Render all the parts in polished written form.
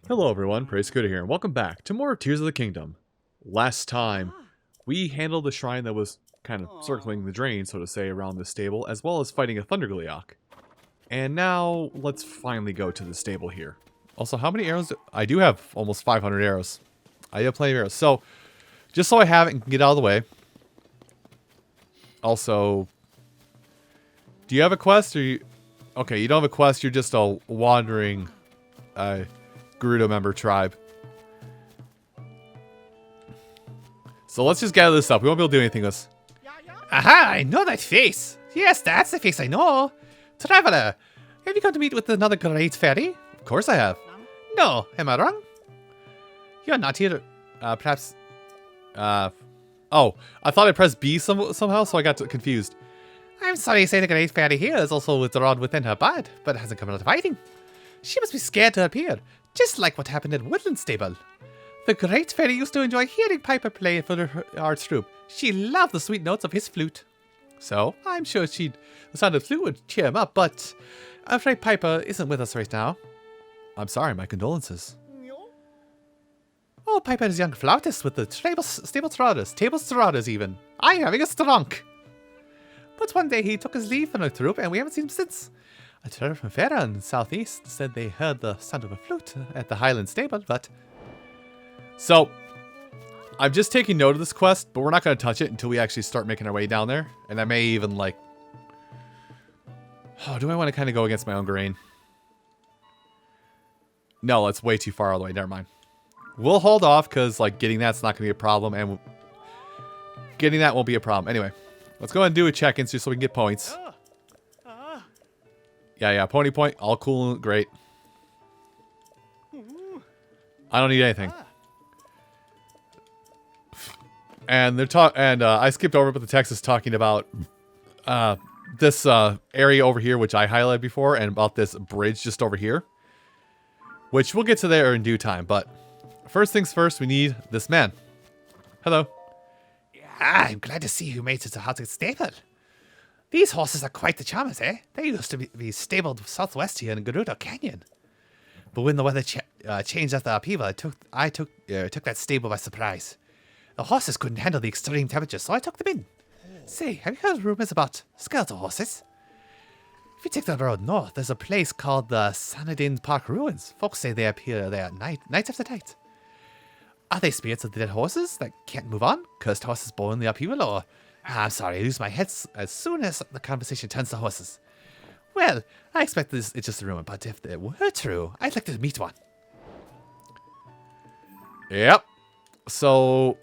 Hello everyone, Praise Scooter here, and welcome back to more Tears of the Kingdom. Last time, we handled the shrine that was kind of circling the drain, so to say, around the stable, as well as fighting a Thundergleeok. And now, let's finally go to the stable here. Also, how many arrows I do have almost 500 arrows. I have plenty of arrows. So, just so I have it and can get out of the way. Also, do you have a quest, or you... Okay, you don't have a quest, you're just a wandering... Gerudo member tribe. So let's just gather this up. We won't be able to do anything with this. Aha, I know that face. Yes, that's the face I know. Traveler, have you come to meet with another great fairy? Of course I have. No, am I wrong? You're not here. Perhaps... oh, I thought I pressed B somehow, so I got confused. I'm sorry to say the great fairy here is also withdrawn within her bud, but hasn't come out of hiding. She must be scared to appear, just like what happened at Woodland Stable. The great fairy used to enjoy hearing Piper play for her arts troupe. She loved the sweet notes of his flute. So, I'm sure the sound of the flute would cheer him up, but I'm afraid Piper isn't with us right now. I'm sorry, my condolences. Oh, Piper is a young flautist with the stable Stradas even. I'm having a stronk. But one day he took his leave from the troupe and we haven't seen him since. A traveler from Farah in the southeast said they heard the sound of a flute at the Highland stable, but... So, I'm just taking note of this quest, but we're not going to touch it until we actually start making our way down there. And I may even, like... Oh, do I want to kind of go against my own grain? No, that's way too far all the way. Never mind. We'll hold off, because, like, getting that's not going to be a problem, and getting that won't be a problem. Anyway, let's go ahead and do a check-in just so we can get points. Yeah, pony point, all cool and great. I don't need anything. And I skipped over, but the text is talking about this area over here, which I highlighted before, and about this bridge just over here, which we'll get to there in due time. But first things first, we need this man. Hello. I'm glad to see you made it to Haunted Stable. These horses are quite the charmers, eh? They used to be stabled southwest here in Gerudo Canyon. But when the weather changed after upheaval, I took that stable by surprise. The horses couldn't handle the extreme temperature, so I took them in. Say, have you heard rumors about skeletal horses? If you take the road north, there's a place called the Serenade Park Ruins. Folks say they appear there night after night. Are they spirits of the dead horses that can't move on? Cursed horses born in the upheaval, or... I'm sorry, I lose my head as soon as the conversation turns to horses. Well, I expect it's just a rumor, but if it were true, I'd like to meet one. Yep. So,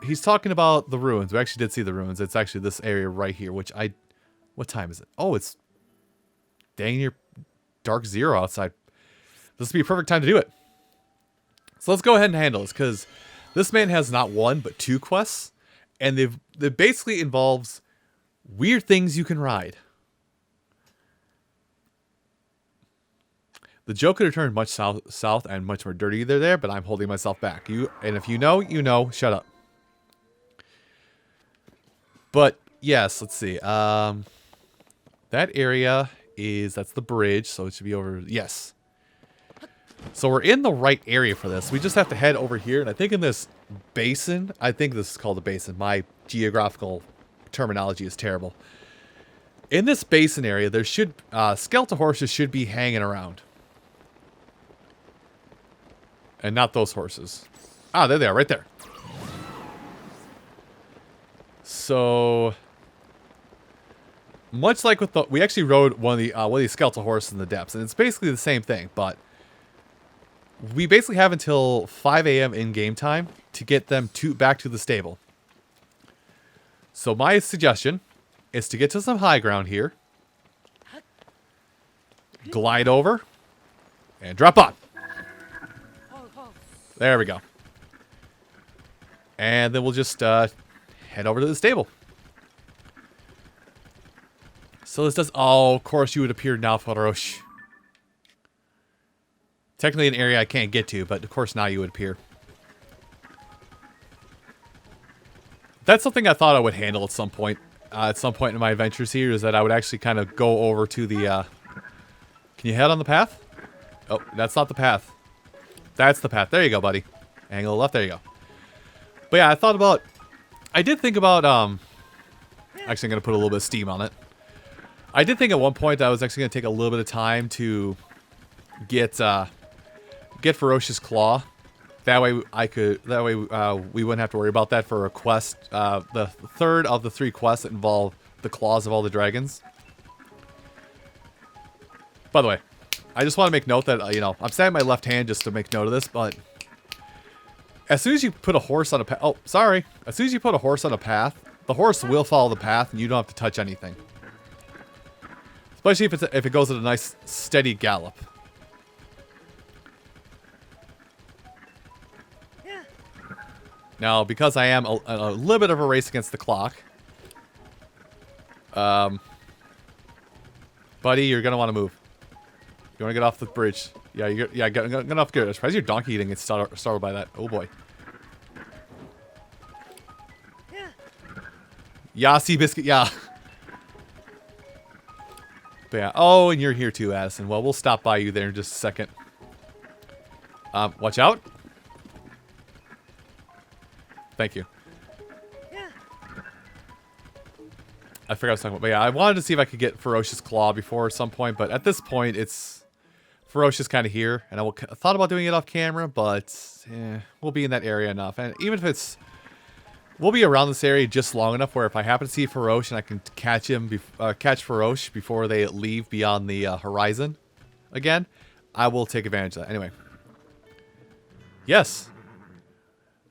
he's talking about the ruins. We actually did see the ruins. It's actually this area right here, which what time is it? Oh, it's dang near dark zero outside. This would be a perfect time to do it. So let's go ahead and handle this, because this man has not one, but two quests. And they basically involves weird things you can ride. The joke could have turned much south and much more dirty there, but I'm holding myself back. And if you know, you know. Shut up. But yes, let's see. That area that's the bridge, so it should be over. Yes. So we're in the right area for this. We just have to head over here, and I think in this basin, I think this is called a basin. My geographical terminology is terrible. In this basin area, there should skeletal horses should be hanging around, and not those horses. Ah, there they are, right there. So, much like with we actually rode one of these skeletal horses in the depths, and it's basically the same thing, but we basically have until 5 a.m. in game time to get them back to the stable. So my suggestion is to get to some high ground here, glide over, and drop on. There we go. And then we'll just head over to the stable. So this does... Oh, of course you would appear now, Forosh. Technically an area I can't get to, but of course now you would appear. That's something I thought I would handle at some point in my adventures here, is that I would actually kind of go over to the... Can you head on the path? Oh, that's not the path. That's the path. There you go, buddy. Angle left. There you go. But yeah, I did think about, actually I'm going to put a little bit of steam on it. I did think at one point that I was actually going to take a little bit of time to get Ferocious Claw. That way we wouldn't have to worry about that for a quest. The third of the 3 quests that involve the claws of all the dragons. By the way, I just want to make note that, I'm standing my left hand just to make note of this, but as soon as you put a horse on a path, as soon as you put a horse on a path, the horse will follow the path and you don't have to touch anything. Especially if it goes at a nice steady gallop. Now, because I am a little bit of a race against the clock, buddy, you're gonna want to move. You want to get off the bridge? Yeah, get off the bridge. I'm surprised your donkey didn't get startled by that. Oh boy. Yeah, sea biscuit. Yeah. But yeah. Oh, and you're here too, Addison. Well, we'll stop by you there in just a second. Watch out. Thank you. I forgot what I was talking about. But yeah, I wanted to see if I could get Ferocious Claw before at some point, but at this point, it's Ferocious kind of here, and I thought about doing it off camera, but we'll be in that area enough. And even if we'll be around this area just long enough where if I happen to see Feroce and I can catch Feroce before they leave beyond the horizon again, I will take advantage of that. Anyway. Yes.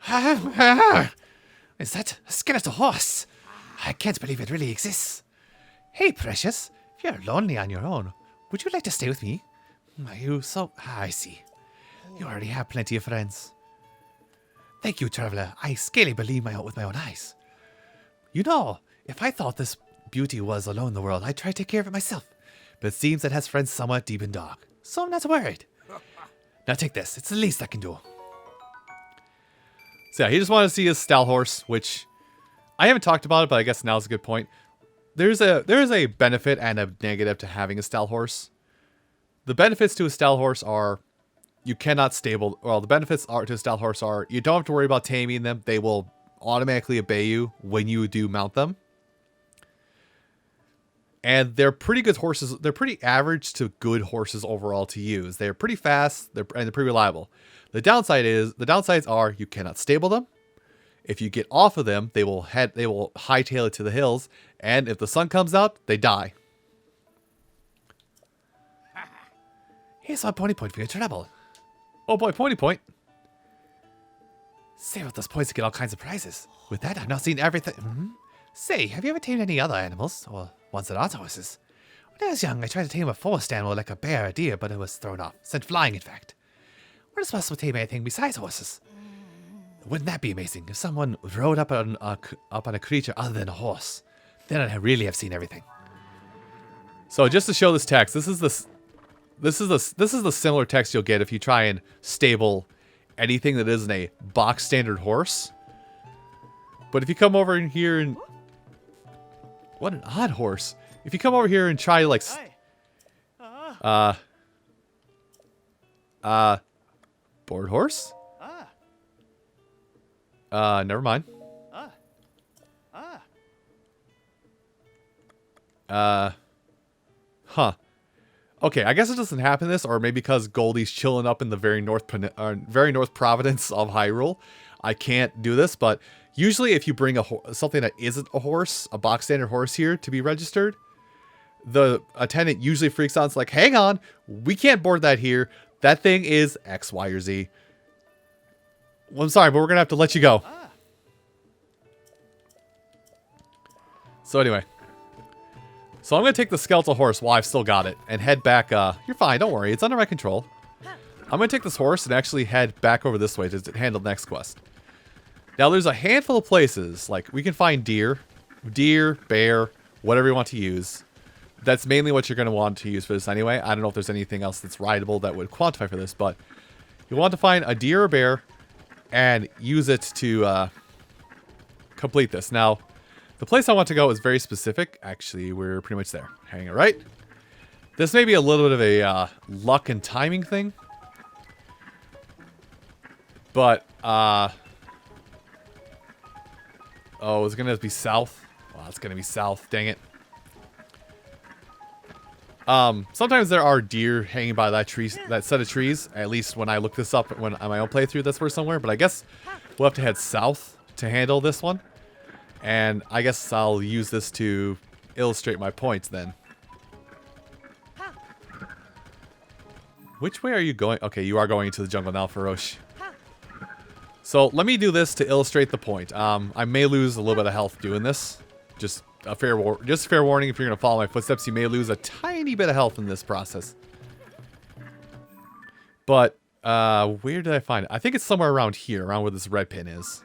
Is that a skeletal horse? I can't believe it really exists. Hey, Precious. If you're lonely on your own, would you like to stay with me? Are you so... I see. You already have plenty of friends. Thank you, Traveler. I scarcely believe with my own eyes. You know, if I thought this beauty was alone in the world, I'd try to take care of it myself. But it seems it has friends somewhat deep and dark. So I'm not worried. Now take this. It's the least I can do. So yeah, he just wanted to see his stall horse, which I haven't talked about it, but I guess now's a good point. There's a benefit and a negative to having a stall horse. The benefits to a stall horse are you cannot stable. Well, the benefits to a stall horse are you don't have to worry about taming them. They will automatically obey you when you do mount them. And they're pretty good horses. They're pretty average to good horses overall to use. They're pretty fast. They're pretty reliable. The downsides are you cannot stable them. If you get off of them, they will hightail it to the hills, and if the sun comes out, they die. Here's my pony point for your trouble. Oh boy, pony point. Save up those points to get all kinds of prizes. With that, I've now seen everything. Say, have you ever tamed any other animals? Or ones that aren't horses? When I was young, I tried to tame a forest animal like a bear or deer, but it was thrown off. Sent flying, in fact. We're supposed to tame anything besides horses. Wouldn't that be amazing if someone rode up on a creature other than a horse? Then I'd really have seen everything. So just to show this text, this is the similar text you'll get if you try and stable anything that isn't a box standard horse. But if you come over in here and what an odd horse! If you come over here and try like board horse. Never mind. Huh. Okay, I guess it doesn't happen this, or maybe because Goldie's chilling up in the very north province of Hyrule, I can't do this. But usually, if you bring something that isn't a horse, a box standard horse here to be registered, the attendant usually freaks out. It's like, hang on, we can't board that here. That thing is X, Y, or Z. Well, I'm sorry, but we're gonna have to let you go. So anyway. So I'm going to take the skeletal horse while I've still got it and head back. You're fine, don't worry. It's under my control. I'm going to take this horse and actually head back over this way to handle the next quest. Now, there's a handful of places. Like, we can find deer, bear, whatever you want to use. That's mainly what you're going to want to use for this anyway. I don't know if there's anything else that's rideable that would quantify for this, but you want to find a deer or bear and use it to complete this. Now, the place I want to go is very specific. Actually, we're pretty much there. Hang it right. This may be a little bit of a luck and timing thing. But, oh, is it going to be south? Well, it's going to be south. Dang it. Sometimes there are deer hanging by that tree, that set of trees. At least when I look this up when on my own playthrough, that's where somewhere. But I guess we'll have to head south to handle this one. And I guess I'll use this to illustrate my points then. Which way are you going? Okay, you are going into the jungle now, Farosh. So let me do this to illustrate the point. I may lose a little bit of health doing this. Just a fair warning, if you're going to follow my footsteps, you may lose a tiny bit of health in this process. But where did I find it? I think it's somewhere around here, around where this red pin is.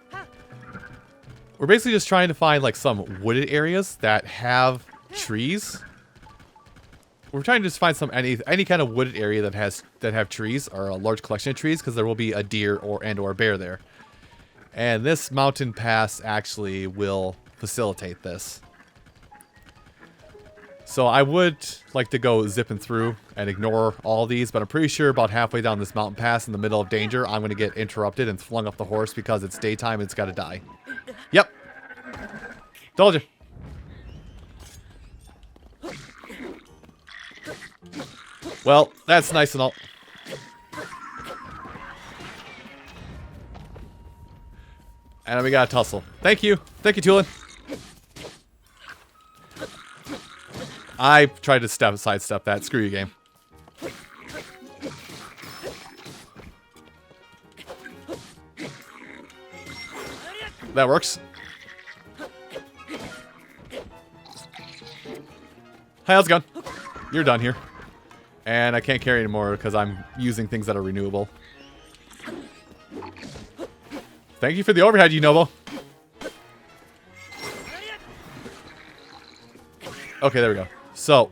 We're basically just trying to find like some wooded areas that have trees. We're trying to just find some any kind of wooded area that have trees or a large collection of trees, because there will be a deer or a bear there. And this mountain pass actually will facilitate this. So I would like to go zipping through and ignore all these, but I'm pretty sure about halfway down this mountain pass in the middle of danger, I'm going to get interrupted and flung off the horse because it's daytime and it's got to die. Yep. Told you. Well, that's nice and all. And we got a tussle. Thank you. Thank you, Tulin. I tried to sidestep that. Screw you, game. That works. Hi, how's it going? You're done here. And I can't carry anymore because I'm using things that are renewable. Thank you for the overhead, Yunobo. Okay, there we go. So,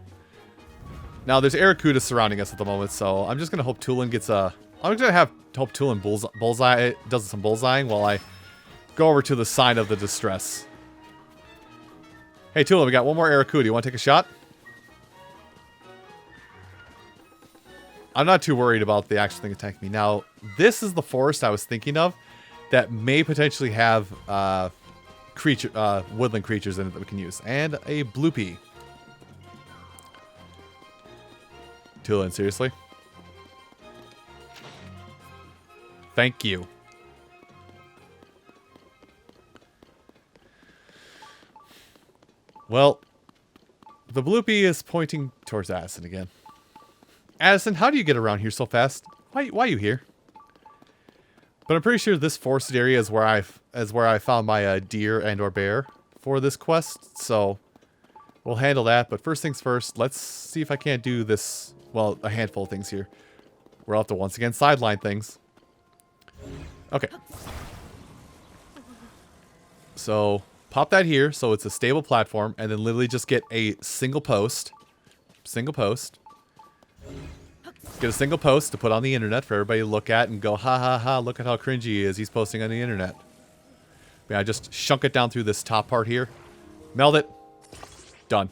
now there's Aracuda surrounding us at the moment, so I'm just going to hope Tulin gets a... I'm going to hope Tulin bullseye does some bullseyeing while I go over to the sign of the distress. Hey, Tulin, we got one more Aracuda. You want to take a shot? I'm not too worried about the actual thing attacking me. Now, this is the forest I was thinking of that may potentially have woodland creatures in it that we can use. And a bloopy. Tulin, seriously? Thank you. Well, the bloopy is pointing towards Addison again. Addison, how do you get around here so fast? Why are you here? But I'm pretty sure this forested area is where I found my deer and or bear for this quest. So we'll handle that. But first things first, let's see if I can't do this. Well, a handful of things here. We'll have to once again sideline things. Okay. So pop that here so it's a stable platform, and then literally just get a single post. Single post. Get a single post to put on the internet for everybody to look at and go, ha ha ha, look at how cringy he is. He's posting on the internet. Yeah, just shunk it down through this top part here. Meld it. Done.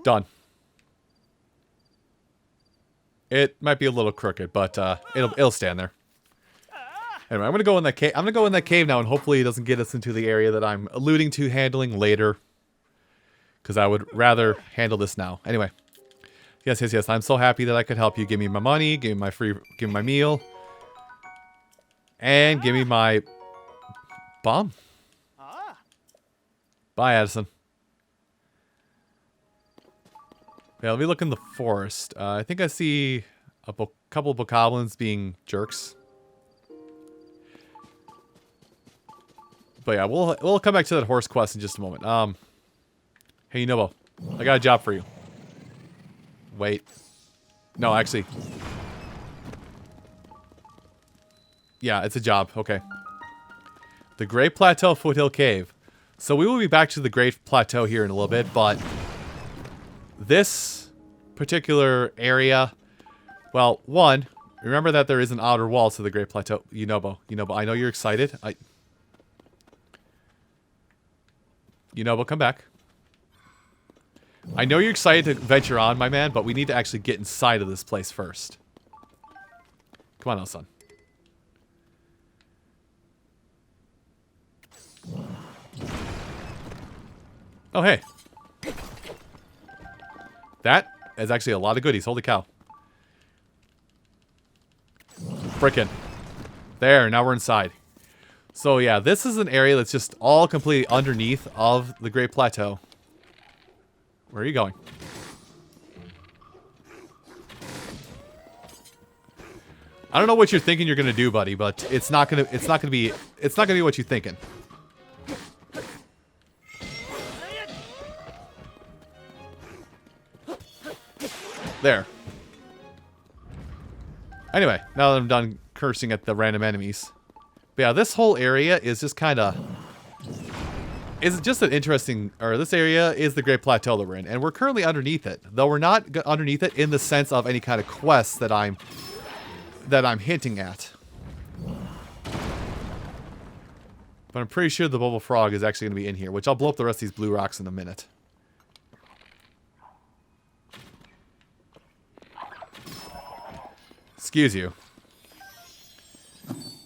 Done. It might be a little crooked, but it'll stand there. Anyway, I'm gonna go in that cave. I'm gonna go in that cave now, and hopefully it doesn't get us into the area that I'm alluding to handling later. Because I would rather handle this now. Anyway. Yes, yes, yes. I'm so happy that I could help you. Give me my money. Give me my meal. And give me my bomb. Bye, Addison. Yeah, let me look in the forest. I think I see a couple of bokoblins being jerks. But yeah, we'll come back to that horse quest in just a moment. Hey, Nobo, I got a job for you. Wait. No, actually. Yeah, it's a job. Okay. The Great Plateau Foothill Cave. So we will be back to the Great Plateau here in a little bit, but this particular area, well, one, remember that there is an outer wall to the Great Plateau. Yunobo, I know you're excited. Yunobo, come back. I know you're excited to venture on, my man, but we need to actually get inside of this place first. Come on now, son. Oh, hey. That is actually a lot of goodies. Holy cow. Frickin'. There, now we're inside. So yeah, this is an area that's just all completely underneath of the Great Plateau. Where are you going? I don't know what you're thinking you're gonna do, buddy, but it's not gonna be what you're thinking. There. Anyway, now that I'm done cursing at the random enemies. But yeah, this whole area is just kind of... Is just an interesting... Or this area is the Great Plateau that we're in. And we're currently underneath it. Though we're not underneath it in the sense of any kind of quest that I'm hinting at. But I'm pretty sure the Bubble Frog is actually going to be in here. Which I'll blow up the rest of these blue rocks in a minute. Excuse you.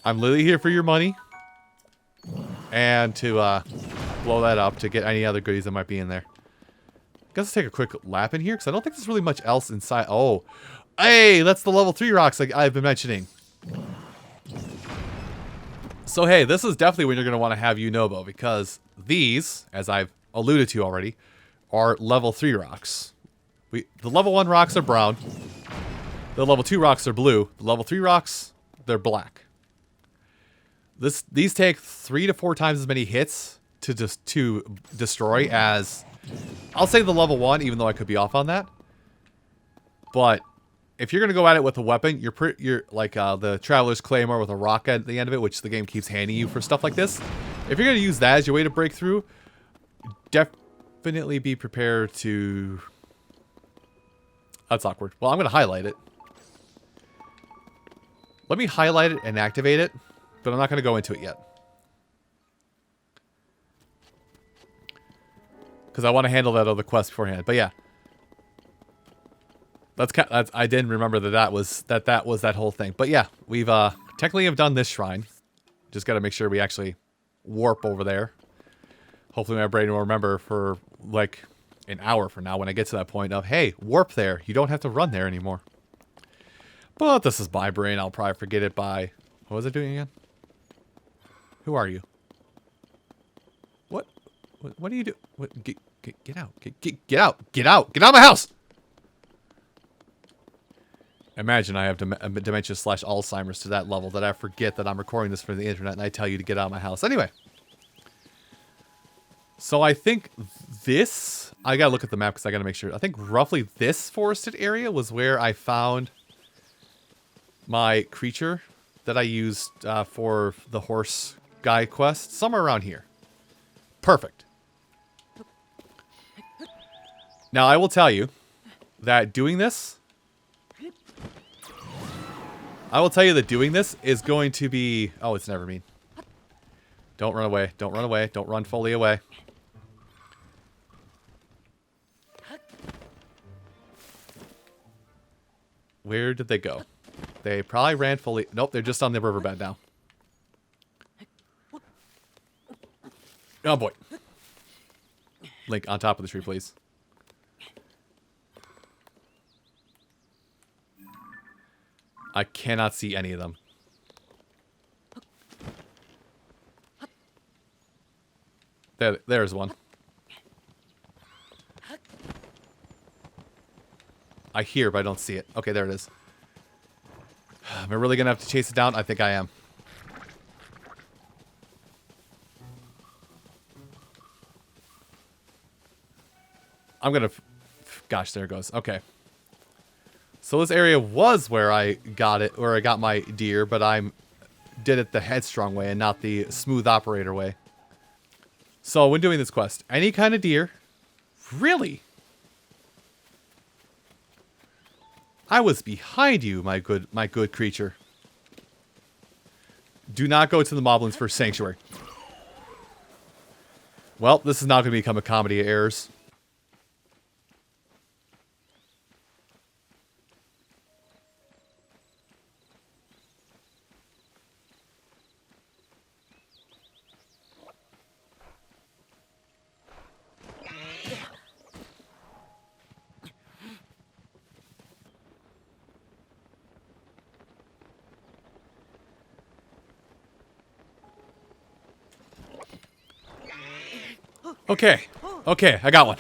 I'm literally here for your money. And to blow that up to get any other goodies that might be in there. Guess let's take a quick lap in here, because I don't think there's really much else inside. Oh. Hey, that's the level 3 rocks like I've been mentioning. So hey, this is definitely when you're going to want to have Unobo, because these, as I've alluded to already, are level 3 rocks. The level 1 rocks are brown. The level 2 rocks are blue. The level 3 rocks, they're black. These take 3 to 4 times as many hits to destroy as, I'll say the level 1, even though I could be off on that. But if you're gonna go at it with a weapon, you're like the Traveler's Claymore with a rock at the end of it, which the game keeps handing you for stuff like this. If you're gonna use that as your way to break through, definitely be prepared to. That's awkward. Well, I'm gonna highlight it. Let me highlight it and activate it, but I'm not going to go into it yet. Because I want to handle that other quest beforehand. But yeah. I didn't remember that was that whole thing. But yeah, we've technically have done this shrine. Just got to make sure we actually warp over there. Hopefully my brain will remember for like an hour from now when I get to that point of, hey, warp there. You don't have to run there anymore. But this is my brain. I'll probably forget it by... What was it doing again? Who are you? What do you do? What? Get out. Get out. Get out. Get out of my house! Imagine I have dementia/Alzheimer's to that level that I forget that I'm recording this for the internet and I tell you to get out of my house. Anyway. So I think this... I gotta look at the map because I gotta make sure. I think roughly this forested area was where I found... my creature that I used for the horse guy quest. Somewhere around here. Perfect. Now, I will tell you that doing this... is going to be... Oh, it's never mean. Don't run away. Don't run away. Don't run fully away. Where did they go? They probably ran fully... Nope, they're just on the riverbed now. Oh, boy. Link, on top of the tree, please. I cannot see any of them. There's one. I hear, but I don't see it. Okay, there it is. Am I really going to have to chase it down? I think I am. I'm going to... Gosh, there it goes. Okay. So this area was where I got it, where I got my deer, but I did it the headstrong way and not the smooth operator way. So when doing this quest, any kind of deer... Really? I was behind you, my good creature. Do not go to the Moblins for Sanctuary. Well, this is now going to become a comedy of errors. Okay. Okay, I got one.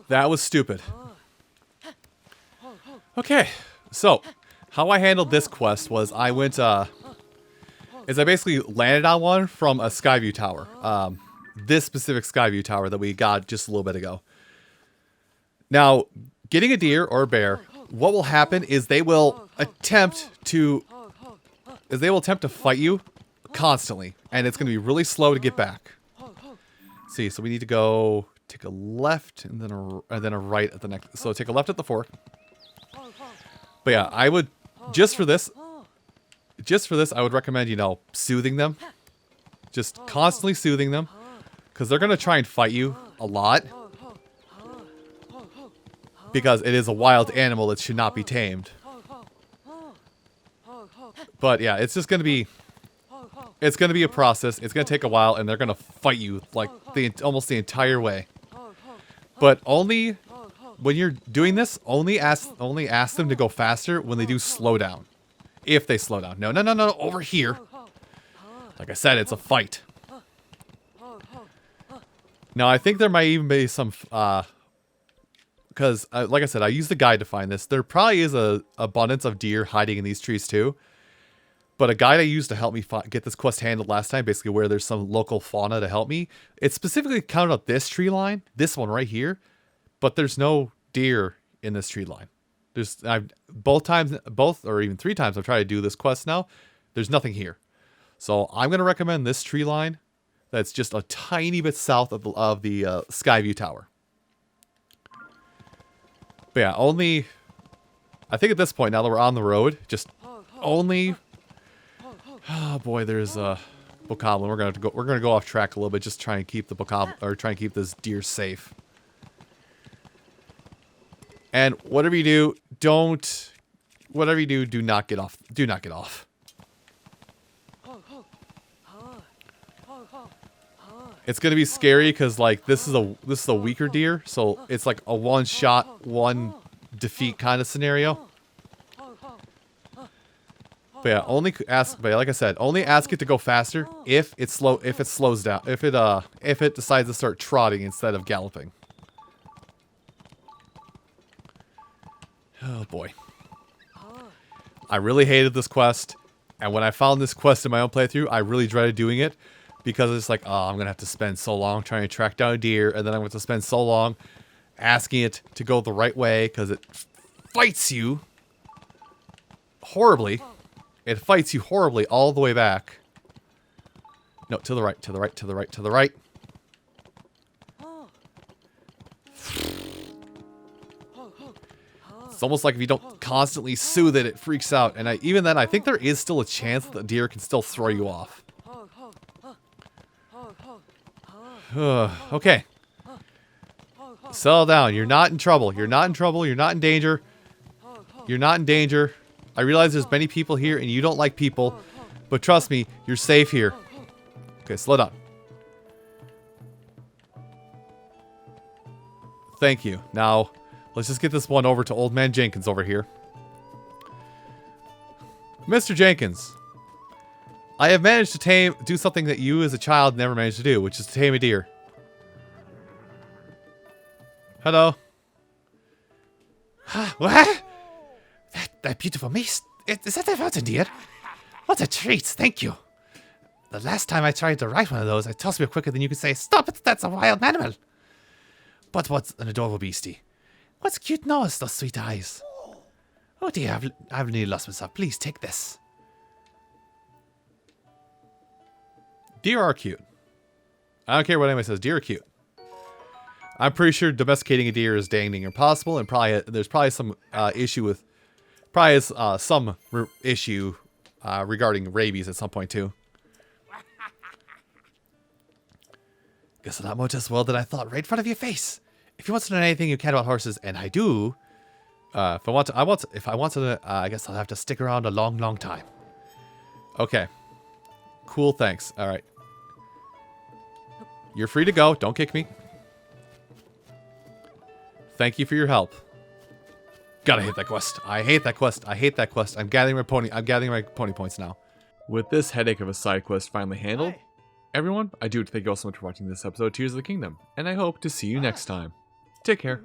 That was stupid. Okay. So, how I handled this quest was I went, I basically landed on one from a Skyview tower. This specific Skyview tower that we got just a little bit ago. Now, getting a deer or a bear, what will happen is they will attempt to fight you constantly, and it's going to be really slow to get back. See, so we need to go take a left and then a right at the next. So take a left at the fork. But yeah, I would just for this, I would recommend, you know, soothing them, just constantly soothing them, because they're going to try and fight you a lot. Because it is a wild animal that should not be tamed. But yeah, it's just gonna be a process. It's gonna take a while, and they're gonna fight you like almost the entire way. But only when you're doing this, only ask them to go faster when they do slow down. If they slow down. No, over here. Like I said, it's a fight. Now I think there might even be some because, like I said, I used the guide to find this. There probably is a abundance of deer hiding in these trees too. But a guide I used to help me get this quest handled last time, basically where there's some local fauna to help me, it specifically counted up this tree line, this one right here, but there's no deer in this tree line. Both or even 3 times I've tried to do this quest now, there's nothing here. So I'm going to recommend this tree line that's just a tiny bit south of the Skyview Tower. But yeah, I think at this point, now that we're on the road, just only... Oh boy, there's a bokoblin. We're gonna go off track a little bit, just try and keep the bokoblin, or try and keep this deer safe. And whatever you do, do not get off. Do not get off. It's gonna be scary because like this is a weaker deer, so it's like a one shot, one defeat kind of scenario. But yeah, like I said, only ask it to go faster if it slows down, if it decides to start trotting instead of galloping. Oh boy. I really hated this quest, and when I found this quest in my own playthrough, I really dreaded doing it. Because it's like, oh, I'm going to have to spend so long trying to track down a deer, and then I'm going to spend so long asking it to go the right way, because it fights you horribly. It fights you horribly all the way back. No, to the right, to the right, to the right, to the right. It's almost like if you don't constantly soothe it, it freaks out. And even then, I think there is still a chance that the deer can still throw you off. Okay. Settle down. You're not in trouble. You're not in trouble. You're not in danger. You're not in danger. I realize there's many people here and you don't like people, but trust me, you're safe here. Okay, slow down. Thank you. Now, let's just get this one over to Old Man Jenkins over here. Mr. Jenkins. I have managed to do something that you as a child never managed to do, which is to tame a deer. Hello. What? That beautiful mace. Is that a fountain deer? What a treat, thank you. The last time I tried to ride one of those, I tossed me quicker than you could say, stop it, that's a wild animal. But what's an adorable beastie. What's cute nose, those sweet eyes. Oh dear, I've nearly lost myself. Please take this. Deer are cute. I don't care what anybody says. Deer are cute. I'm pretty sure domesticating a deer is dang near impossible, and there's probably some issue regarding rabies at some point too. Guess a lot more to this world than I thought, right in front of your face. If you want to know anything you can about horses, and I do, if I want to, I guess I'll have to stick around a long, long time. Okay. Cool. Thanks. All right. You're free to go. Don't kick me. Thank you for your help. God, I hate that quest. I hate that quest. I hate that quest. I'm gathering my pony points now. With this headache of a side quest finally handled, Everyone, I do thank you all so much for watching this episode of Tears of the Kingdom, and I hope to see you next time. Take care.